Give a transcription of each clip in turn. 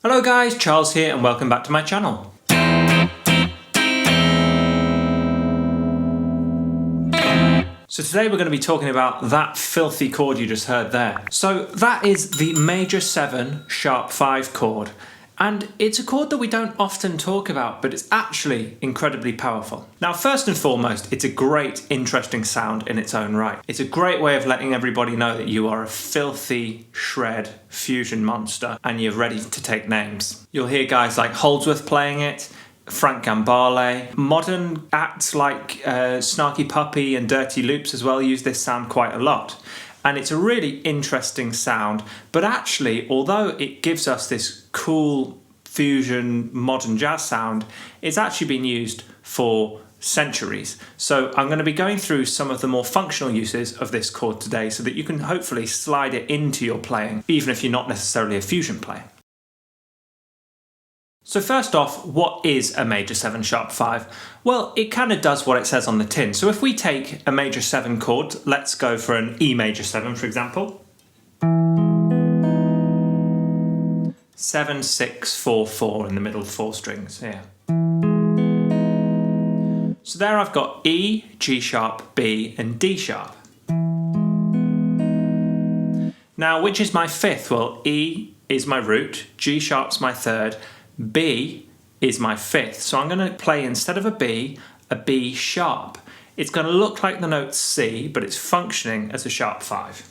Hello guys, Charles here and welcome back to my channel. So today we're going to be talking about that filthy chord you just heard there. So that is the major 7 sharp 5 chord. And it's a chord that we don't often talk about, but it's actually incredibly powerful. Now, first and foremost, it's a great, interesting sound in its own right. It's a great way of letting everybody know that you are a filthy shred fusion monster and you're ready to take names. You'll hear guys like Holdsworth playing it, Frank Gambale. Modern acts like Snarky Puppy and Dirty Loops as well use this sound quite a lot. And it's a really interesting sound, but actually, although it gives us this cool fusion modern jazz sound, it's actually been used for centuries. So I'm going to be going through some of the more functional uses of this chord today so that you can hopefully slide it into your playing, even if you're not necessarily a fusion player. So first off, what is a major 7 sharp 5? Well, it kind of does what it says on the tin. So if we take a major 7 chord, let's go for an E major 7, for example. 7, 6, 4, 4 in the middle 4 strings here. So there I've got E, G sharp, B and D sharp. Now, which is my 5th? Well, E is my root, G sharp's my 3rd, B is my 5th, so I'm going to play instead of a B sharp. It's going to look like the note C, but it's functioning as a sharp 5.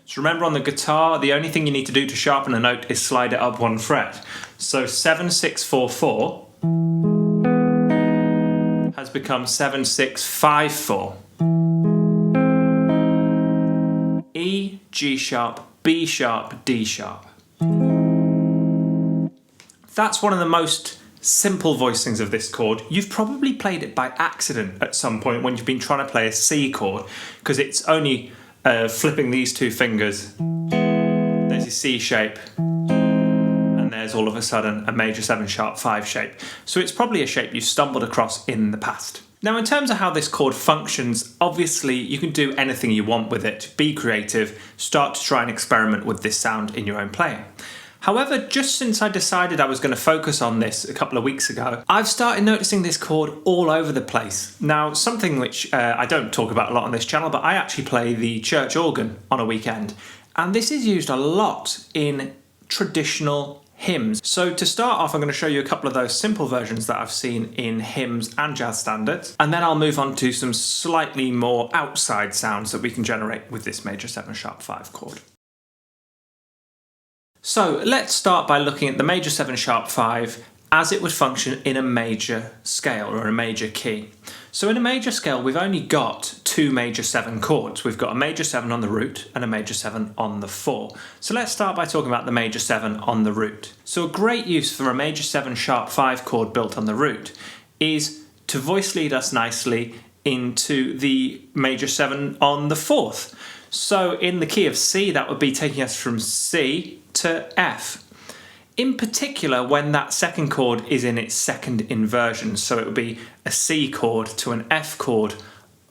So remember, on the guitar, the only thing you need to do to sharpen a note is slide it up 1 fret. So 7, 6, 4, 4 has become 7, 6, 5, 4. E, G sharp, B sharp, D sharp. That's one of the most simple voicings of this chord. You've probably played it by accident at some point when you've been trying to play a C chord, because it's only flipping these 2 fingers. There's your C shape, and there's all of a sudden a major 7 sharp 5 shape. So it's probably a shape you've stumbled across in the past. Now, in terms of how this chord functions, obviously you can do anything you want with it. Be creative, start to try and experiment with this sound in your own playing. However, just since I decided I was going to focus on this a couple of weeks ago, I've started noticing this chord all over the place. Now, something which I don't talk about a lot on this channel, but I actually play the church organ on a weekend. And this is used a lot in traditional hymns. So to start off, I'm going to show you a couple of those simple versions that I've seen in hymns and jazz standards, and then I'll move on to some slightly more outside sounds that we can generate with this major 7 sharp 5 chord. So let's start by looking at the major 7 sharp 5 as it would function in a major scale or a major key. So in a major scale, we've only got 2 major 7 chords. We've got a major 7 on the root and a major 7 on the 4. So let's start by talking about the major 7 on the root. So a great use for a major 7 sharp 5 chord built on the root is to voice lead us nicely into the major 7 on the 4th. So in the key of C, that would be taking us from C to F. In particular, when that second chord is in its second inversion, so it would be a C chord to an F chord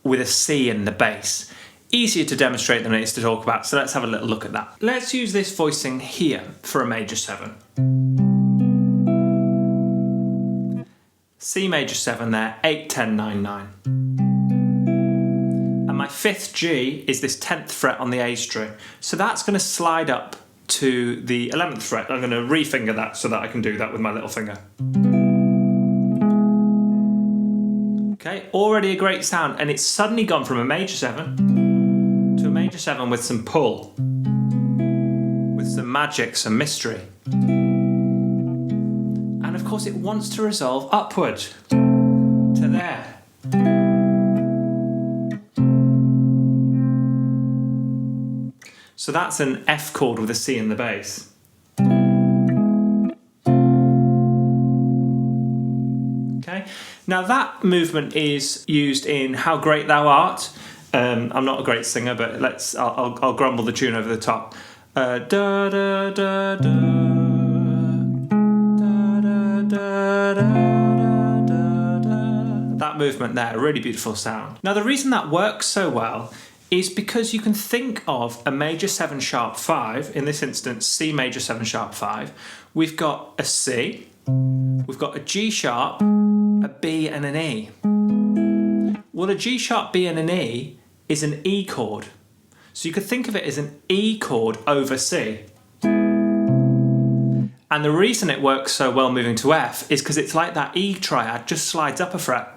with a C in the bass. Easier to demonstrate than it is to talk about, so let's have a little look at that. Let's use this voicing here for a major 7. C major 7 there, 8, 10, 9, 9. And my 5th G is this 10th fret on the A string, so that's going to slide up to the 11th fret. I'm going to refinger that so that I can do that with my little finger. Okay, already a great sound, and it's suddenly gone from a major 7 to a major 7 with some pull, with some magic, some mystery. And of course it wants to resolve upward to there. So that's an F chord with a C in the bass. Okay, now that movement is used in How Great Thou Art. I'm not a great singer, but I'll grumble the tune over the top. Da da da da da da da da. That movement there, a really beautiful sound. Now the reason that works so well is because you can think of a major 7 sharp 5, in this instance C major 7 sharp 5. We've got a C, we've got a G sharp, a B and an E. Well, a G sharp, B and an E is an E chord. So you could think of it as an E chord over C. And the reason it works so well moving to F is because it's like that E triad just slides up a fret.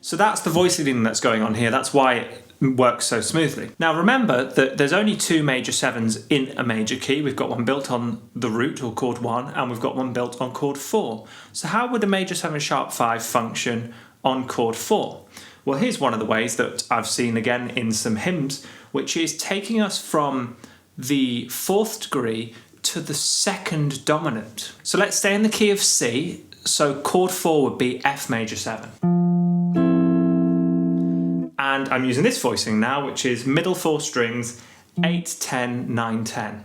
So that's the voice leading that's going on here. That's why it works so smoothly. Now remember that there's only 2 major 7s in a major key. We've got one built on the root or chord 1, and we've got one built on chord 4. So how would a major 7 sharp 5 function on chord 4? Well, here's one of the ways that I've seen again in some hymns, which is taking us from the 4th degree to the 2nd dominant. So let's stay in the key of C. So chord 4 would be F major 7. And I'm using this voicing now, which is middle 4 strings, 8, 10, 9, 10.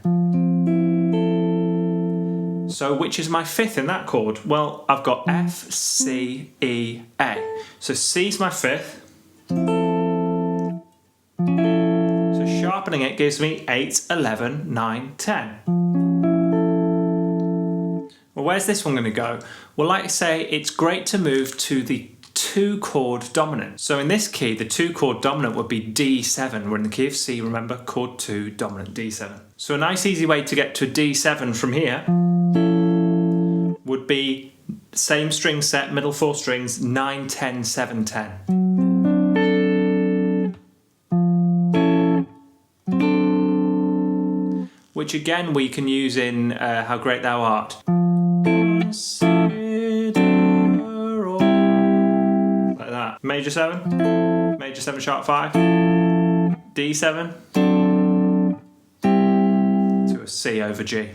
So which is my 5th in that chord? Well, I've got F, C, E, A. So C's my 5th. So sharpening it gives me 8, 11, 9, 10. Well, where's this one going to go? Well, like I say, it's great to move to the 2 chord dominant. So in this key, the 2 chord dominant would be D7. We're in the key of C, remember, chord 2, dominant D7. So a nice easy way to get to D7 from here would be same string set, middle 4 strings, 9, 10, 7, 10. Which again we can use in How Great Thou Art. Major 7, major 7 sharp 5, D7 to a C over G.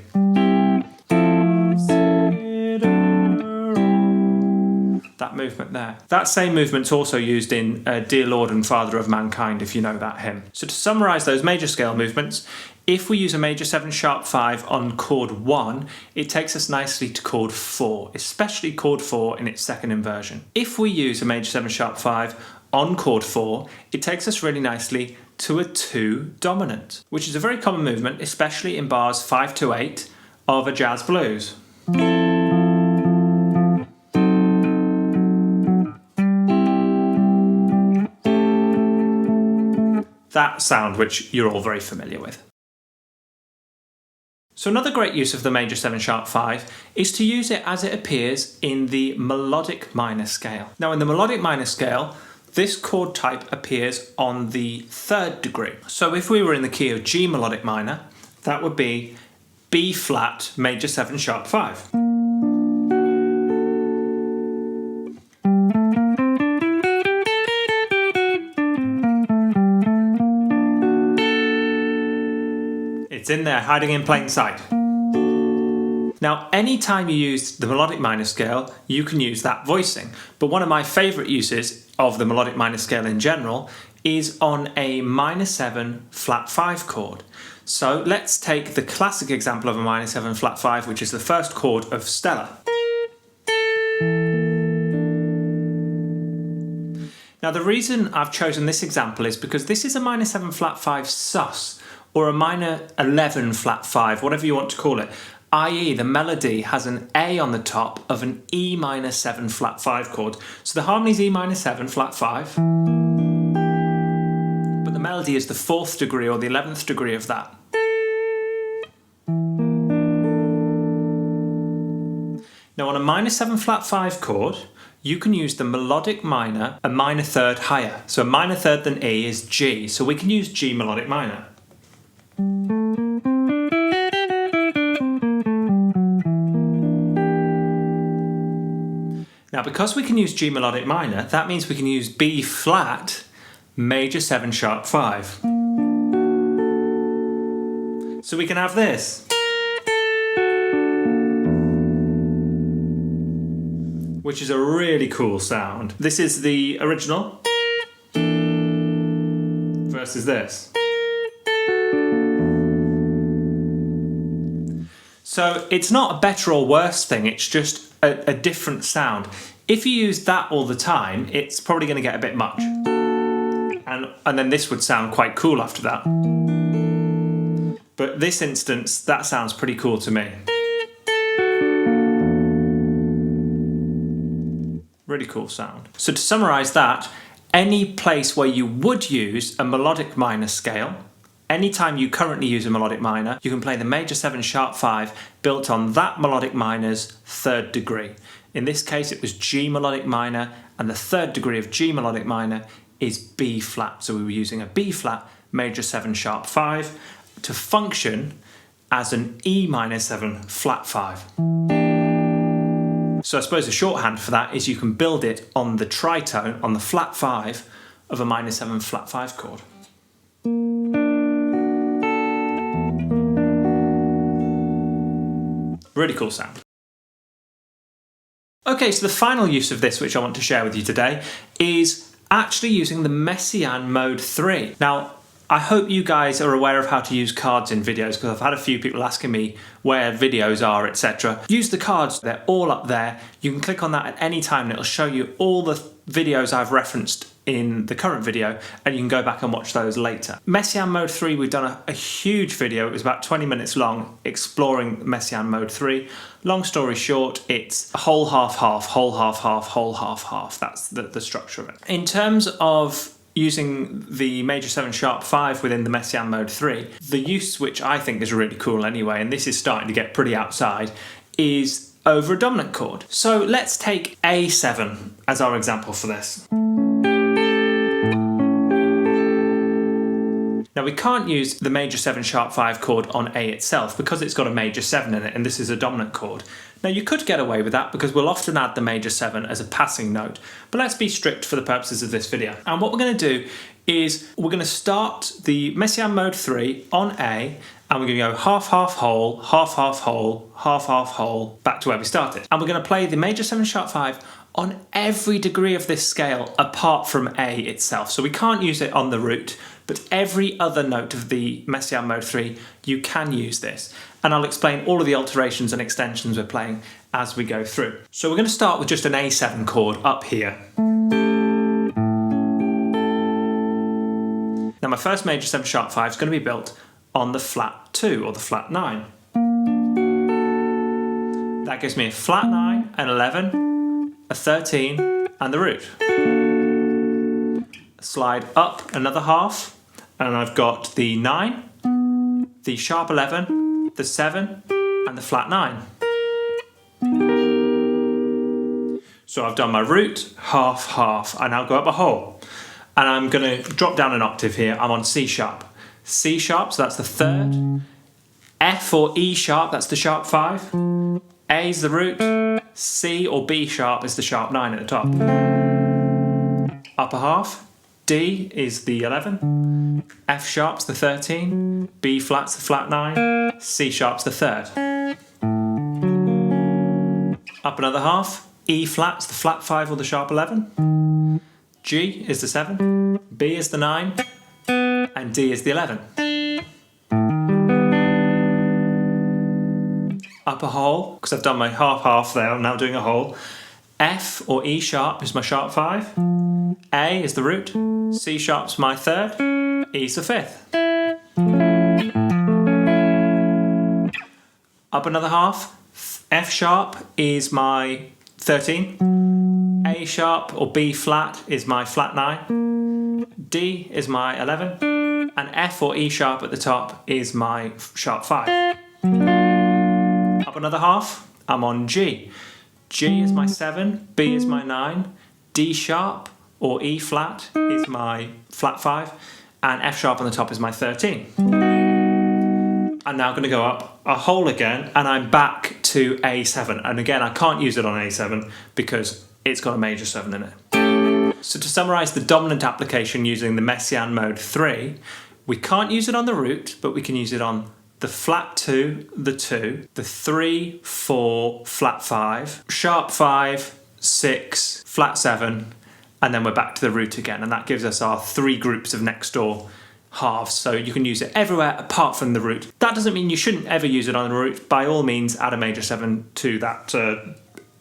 That movement there. That same movement's also used in Dear Lord and Father of Mankind, if you know that hymn. So to summarise those major scale movements, if we use a major 7 sharp 5 on chord 1, it takes us nicely to chord 4, especially chord 4 in its 2nd inversion. If we use a major 7 sharp 5 on chord 4, it takes us really nicely to a 2 dominant, which is a very common movement, especially in bars 5 to 8 of a jazz blues. That sound which you're all very familiar with. So another great use of the major 7 sharp 5 is to use it as it appears in the melodic minor scale. Now in the melodic minor scale, this chord type appears on the 3rd degree. So if we were in the key of G melodic minor, that would be B flat major 7 sharp 5. It's in there, hiding in plain sight. Now, anytime you use the melodic minor scale, you can use that voicing. But one of my favourite uses of the melodic minor scale in general is on a minor 7 flat 5 chord. So let's take the classic example of a minor 7 flat 5, which is the 1st chord of Stella. Now, the reason I've chosen this example is because this is a minor 7 flat 5 sus, or a minor 11 flat 5, whatever you want to call it, i.e. the melody has an A on the top of an E minor 7 flat 5 chord. So the harmony is E minor 7 flat 5, but the melody is the 4th degree or the 11th degree of that. Now on a minor 7 flat 5 chord, you can use the melodic minor a minor 3rd higher. So a minor 3rd than E is G, so we can use G melodic minor. Now, because we can use G melodic minor, that means we can use B flat major 7 sharp 5. So we can have this. Which is a really cool sound. This is the original versus this. So it's not a better or worse thing, it's just a different sound. If you use that all the time, it's probably going to get a bit much. And then this would sound quite cool after that. But this instance, that sounds pretty cool to me. Really cool sound. So to summarise that, any place where you would use a melodic minor scale, anytime you currently use a melodic minor, you can play the major 7 sharp 5 built on that melodic minor's 3rd degree. In this case, it was G melodic minor, and the 3rd degree of G melodic minor is B flat. So we were using a B flat major 7 sharp 5 to function as an E minor 7 flat 5. So I suppose the shorthand for that is you can build it on the tritone, on the flat 5 of a minor 7 flat 5 chord. Really cool sound. Okay, so the final use of this which I want to share with you today is actually using the Messiaen Mode 3. Now, I hope you guys are aware of how to use cards in videos, because I've had a few people asking me where videos are, etc. Use the cards, they're all up there. You can click on that at any time and it'll show you all the videos I've referenced in the current video, and you can go back and watch those later. Messiaen Mode 3, we've done a huge video, it was about 20 minutes long, exploring Messiaen Mode 3. Long story short, it's whole half half, whole half half, whole half half. That's the structure of it. In terms of using the major 7 sharp 5 within the Messiaen Mode 3, the use which I think is really cool anyway, and this is starting to get pretty outside, is over a dominant chord. So let's take A7 as our example for this. Now we can't use the major 7 sharp 5 chord on A itself because it's got a major 7 in it and this is a dominant chord. Now you could get away with that because we'll often add the major 7 as a passing note, but let's be strict for the purposes of this video. And what we're going to do is we're going to start the Messiaen Mode 3 on A, and we're going to go half half whole, half half whole, half half whole, back to where we started. And we're going to play the major 7 sharp 5 on every degree of this scale apart from A itself. So we can't use it on the root, but every other note of the Messiaen Mode 3, you can use this. And I'll explain all of the alterations and extensions we're playing as we go through. So we're going to start with just an A7 chord up here. Now my first major 7 sharp 5 is going to be built on the flat 2 or the flat 9. That gives me a flat 9, an 11, a 13 and the root. Slide up another half and I've got the 9, the sharp 11, the 7 and the flat 9. So I've done my root, half, half. I now go up a whole and I'm going to drop down an octave here. I'm on C sharp. C sharp, so that's the 3rd. F or E sharp, that's the sharp 5. A is the root. C or B sharp is the sharp 9 at the top. Upper half. D is the 11, F sharp's the 13, B flat's the flat 9, C sharp's the 3rd. Up another half, E flat's the flat 5 or the sharp 11, G is the 7, B is the 9, and D is the 11. Upper whole, because I've done my half half there, I'm now doing a whole. F or E sharp is my sharp 5, A is the root, C sharp's my 3rd, E's the 5th. Up another half, F sharp is my 13, A sharp or B flat is my flat 9, D is my 11, and F or E sharp at the top is my sharp 5. Up another half, I'm on G. G is my 7, B is my 9, D sharp or E flat is my flat 5, and F sharp on the top is my 13. I'm now going to go up a whole again, and I'm back to A7. And again, I can't use it on A7 because it's got a major 7 in it. So to summarise the dominant application using the Messiaen Mode 3, we can't use it on the root, but we can use it on the flat 2, the 3, 4, flat 5, sharp 5, 6, flat 7, and then we're back to the root again, and that gives us our 3 groups of next door halves, so you can use it everywhere apart from the root. That doesn't mean you shouldn't ever use it on the root. By all means, add a major 7 to that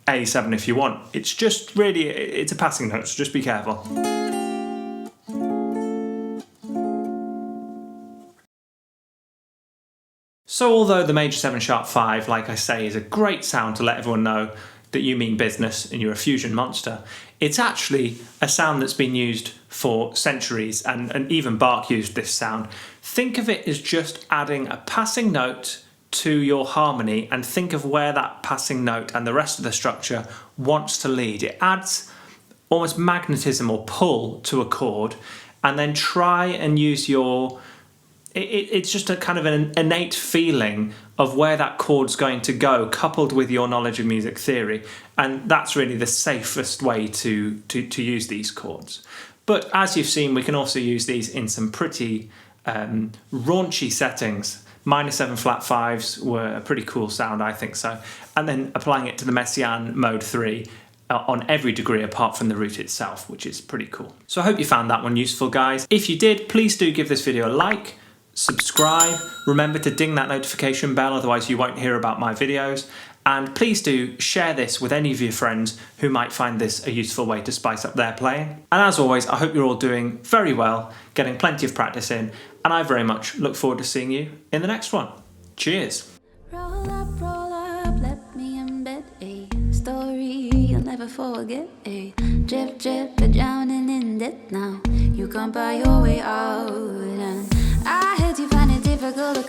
A7 if you want. It's just really, it's a passing note, so just be careful. So although the major 7 sharp 5, like I say, is a great sound to let everyone know that you mean business and you're a fusion monster, it's actually a sound that's been used for centuries, and even Bach used this sound. Think of it as just adding a passing note to your harmony, and think of where that passing note and the rest of the structure wants to lead. It adds almost magnetism or pull to a chord, and then try and use your... It's just a kind of an innate feeling of where that chord's going to go, coupled with your knowledge of music theory, and that's really the safest way to use these chords. But as you've seen, we can also use these in some pretty raunchy settings. Minor 7 flat 5s were a pretty cool sound, I think so. And then applying it to the Messiaen mode 3 on every degree apart from the root itself, which is pretty cool. So I hope you found that one useful, guys. If you did, please do give this video a like, subscribe, remember to ding that notification bell, otherwise you won't hear about my videos, and please do share this with any of your friends who might find this a useful way to spice up their playing. And as always, I hope you're all doing very well, getting plenty of practice in, and I very much look forward to seeing you in the next one. Cheers! Roll up, let me embed a story you'll never forget. A drip, drip, you're drowning in debt now. You can't buy your way out, and I heard you find it difficult to